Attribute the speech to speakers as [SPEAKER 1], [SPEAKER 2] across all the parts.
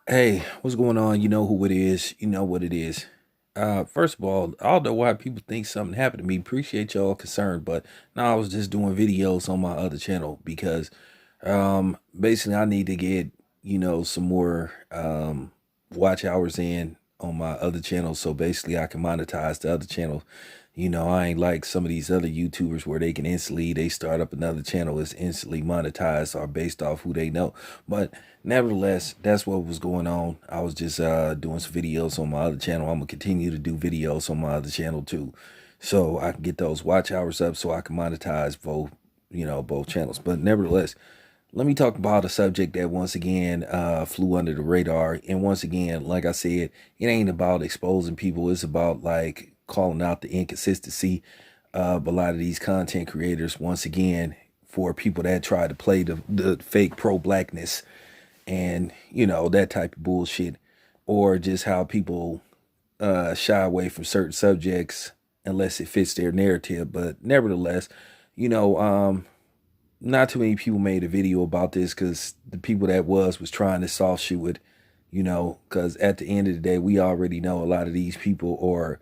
[SPEAKER 1] Hey, what's going on? You know who it is. You know what it is. First of all, I don't know why people think something happened to me. Appreciate y'all concerned, but now I was just doing videos on my other channel because basically I need to get, some more watch hours in on my other channel so basically I can monetize the other channel. I ain't like some of these other YouTubers where they can instantly they start up another channel is instantly monetized or based off who they know. But nevertheless, that's what was going on. I was just doing some videos on my other channel. I'm gonna continue to do videos on my other channel too. So I can get those watch hours up so I can monetize both, both channels. But nevertheless, let me talk about a subject that once again flew under the radar. And once again, like I said, it ain't about exposing people. It's about like calling out the inconsistency of a lot of these content creators. Once again, for people that try to play the fake pro-blackness and, that type of bullshit. Or just how people shy away from certain subjects unless it fits their narrative. But nevertheless, you know, um, not too many people made a video about this because the people that was trying to soft shoe it, because at the end of the day, we already know a lot of these people are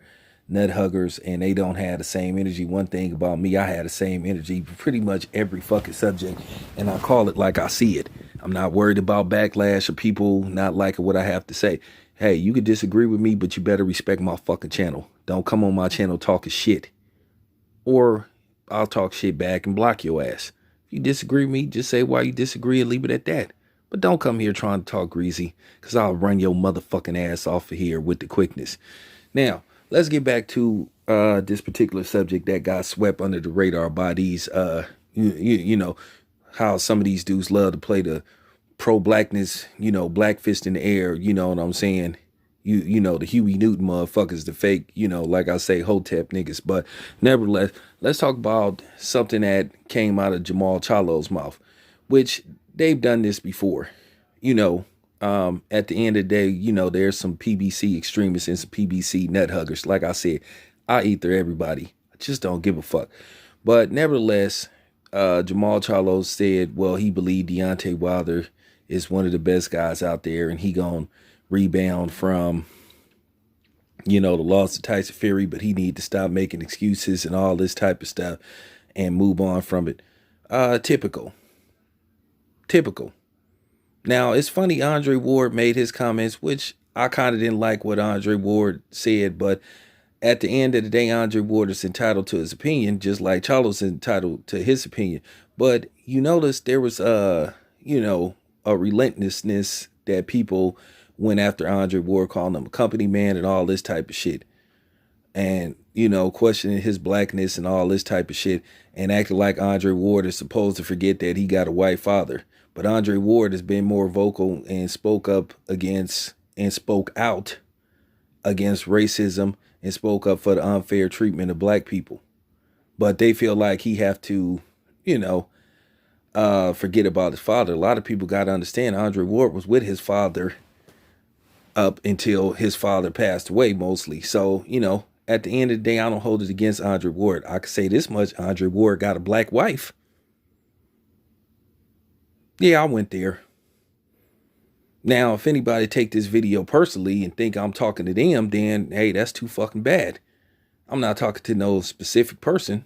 [SPEAKER 1] nut huggers and they don't have the same energy. One thing about me, I had the same energy for pretty much every fucking subject, and I call it like I see it. I'm not worried about backlash or people not liking what I have to say. Hey, you could disagree with me, but you better respect my fucking channel. Don't come on my channel talking shit, or I'll talk shit back and block your ass. If you disagree with me, just say why you disagree and leave it at that. But don't come here trying to talk greasy, because I'll run your motherfucking ass off of here with the quickness. Now, let's get back to this particular subject that got swept under the radar by these, how some of these dudes love to play the pro-blackness, black fist in the air, you know what I'm saying? The Huey Newton motherfuckers, the fake, like I say, Hotep niggas. But nevertheless, let's talk about something that came out of Jamal Chalo's mouth, which they've done this before. You know, at the end of the day, there's some PBC extremists and some PBC nut huggers. Like I said, I eat through everybody. I just don't give a fuck. But nevertheless, Jamal Charlo said, well, he believed Deontay Wilder is one of the best guys out there, and he gonna rebound from, the loss to Tyson Fury, but he need to stop making excuses and all this type of stuff and move on from it. Typical. Typical. Now, it's funny, Andre Ward made his comments, which I kind of didn't like what Andre Ward said, but at the end of the day, Andre Ward is entitled to his opinion, just like Charlo's entitled to his opinion. But you notice there was a relentlessness that people went after Andre Ward, calling him a company man and all this type of shit. And, questioning his blackness and all this type of shit and acting like Andre Ward is supposed to forget that he got a white father. But Andre Ward has been more vocal and spoke up against and spoke out against racism and spoke up for the unfair treatment of black people. But they feel like he have to, you know, forget about his father. A lot of people got to understand Andre Ward was with his father up until his father passed away mostly. So, at the end of the day, I don't hold it against Andre Ward. I can say this much: Andre Ward got a black wife. Yeah, I went there. Now, if anybody take this video personally and think I'm talking to them, then hey, that's too fucking bad. I'm not talking to no specific person,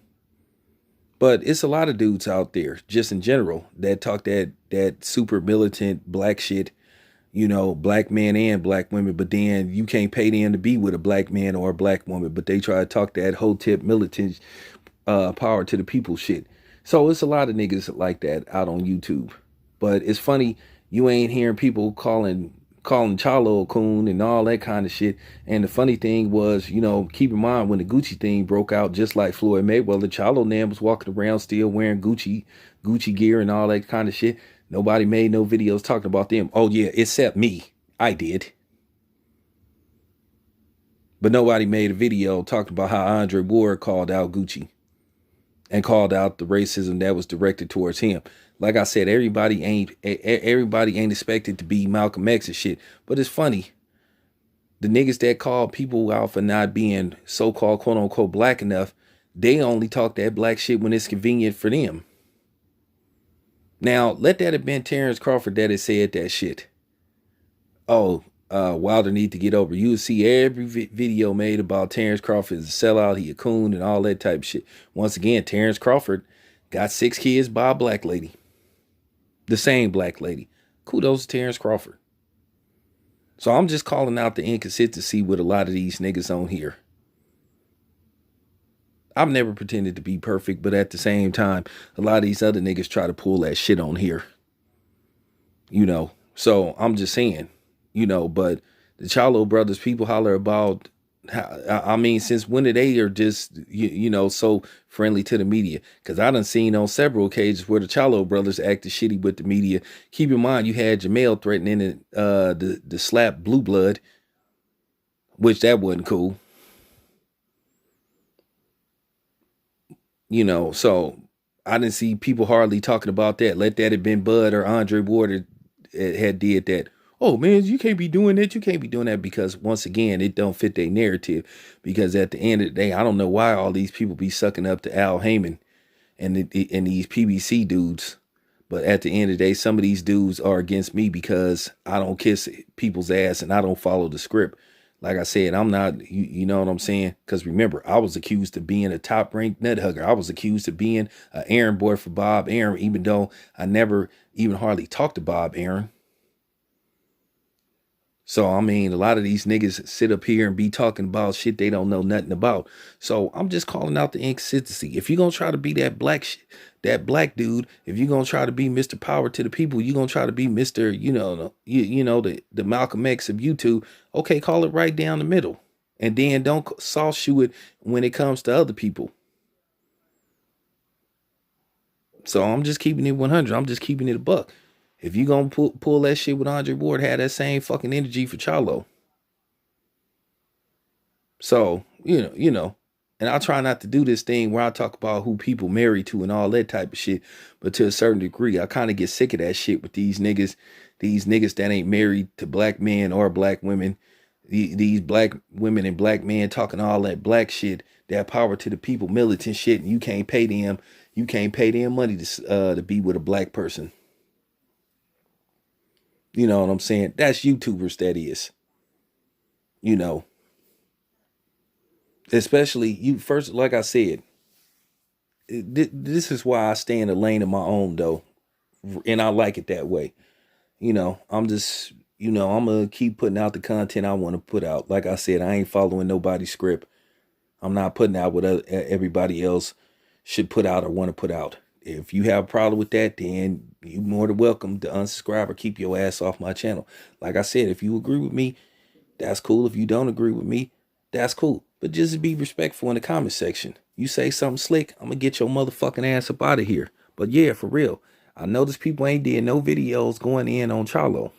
[SPEAKER 1] but it's a lot of dudes out there, just in general, that talk that super militant black shit, black men and black women, but then you can't pay them to be with a black man or a black woman, but they try to talk that whole tip militant power to the people shit. So it's a lot of niggas like that out on YouTube. But it's funny, you ain't hearing people calling Chalo a coon and all that kind of shit. And the funny thing was, keep in mind when the Gucci thing broke out, just like Floyd Mayweather, Chalo Nam was walking around still wearing Gucci gear and all that kind of shit. Nobody made no videos talking about them. Oh yeah, except me. I did. But nobody made a video talking about how Andre Ward called out Gucci and called out the racism that was directed towards him. Like I said, everybody ain't expected to be Malcolm X and shit. But it's funny. The niggas that call people out for not being so-called quote unquote black enough, they only talk that black shit when it's convenient for them. Now, let that have been Terrence Crawford that had said that shit. Oh, Wilder need to get over. You would see every video made about Terrence Crawford is a sellout, he a coon, and all that type of shit. Once again, Terrence Crawford got 6 kids by a black lady, the same black lady. Kudos to Terrence Crawford. So I'm just calling out the inconsistency with a lot of these niggas on here. I've never pretended to be perfect, but at the same time, a lot of these other niggas try to pull that shit on here. So I'm just saying, but the Chalo brothers, people holler about, I mean, since when did they are just, so friendly to the media? Because I done seen on several occasions where the Chalo brothers acted shitty with the media. Keep in mind, you had Jamel threatening the slap Blue Blood, which that wasn't cool. So I didn't see people hardly talking about that. Let that have been Bud or Andre Ward had did that. Oh man, you can't be doing that. You can't be doing that because once again, it don't fit their narrative. Because at the end of the day, I don't know why all these people be sucking up to Al Heyman and these PBC dudes. But at the end of the day, some of these dudes are against me because I don't kiss people's ass and I don't follow the script. Like I said, I'm not, you know what I'm saying? Because remember, I was accused of being a top ranked nut hugger. I was accused of being an errand boy for Bob Arum, even though I never even hardly talked to Bob Arum. So, I mean, a lot of these niggas sit up here and be talking about shit they don't know nothing about. So, I'm just calling out the inconsistency. If you're going to try to be that that black dude, if you're going to try to be Mr. Power to the people, you're going to try to be Mr., the Malcolm X of YouTube, okay, call it right down the middle. And then don't sauce shoe it when it comes to other people. So, I'm just keeping it 100. I'm just keeping it a buck. If you gonna pull that shit with Andre Ward, have that same fucking energy for Chalo. So, and I try not to do this thing where I talk about who people marry to and all that type of shit. But to a certain degree, I kind of get sick of that shit with these niggas that ain't married to black men or black women. These black women and black men talking all that black shit, that power to the people, militant shit, and you can't pay them money to be with a black person. You know what I'm saying? That's YouTubers, that is. You know, especially you first, like I said, this is why I stay in the lane of my own, though. And I like it that way. I'm just, I'm going to keep putting out the content I want to put out. Like I said, I ain't following nobody's script. I'm not putting out what everybody else should put out or want to put out. If you have a problem with that, then you're more than welcome to unsubscribe or keep your ass off my channel. Like I said, if you agree with me, that's cool. If you don't agree with me, that's cool. But just be respectful in the comment section. You say something slick, I'm going to get your motherfucking ass up out of here. But yeah, for real, I noticed people ain't did no videos going in on Chalo.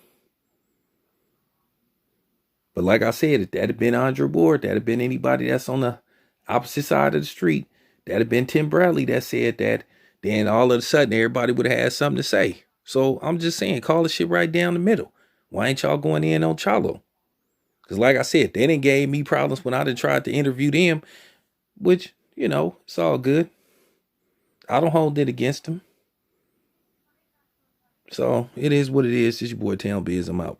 [SPEAKER 1] But like I said, if that had been Andre Ward, that had been anybody that's on the opposite side of the street, that had been Tim Bradley that said that, then all of a sudden everybody would have had something to say. So I'm just saying, call the shit right down the middle. Why ain't y'all going in on Chalo? Because like I said, they didn't gave me problems when I done tried to interview them, which, it's all good. I don't hold it against them. So it is what it is. It's your boy Town Biz. I'm out.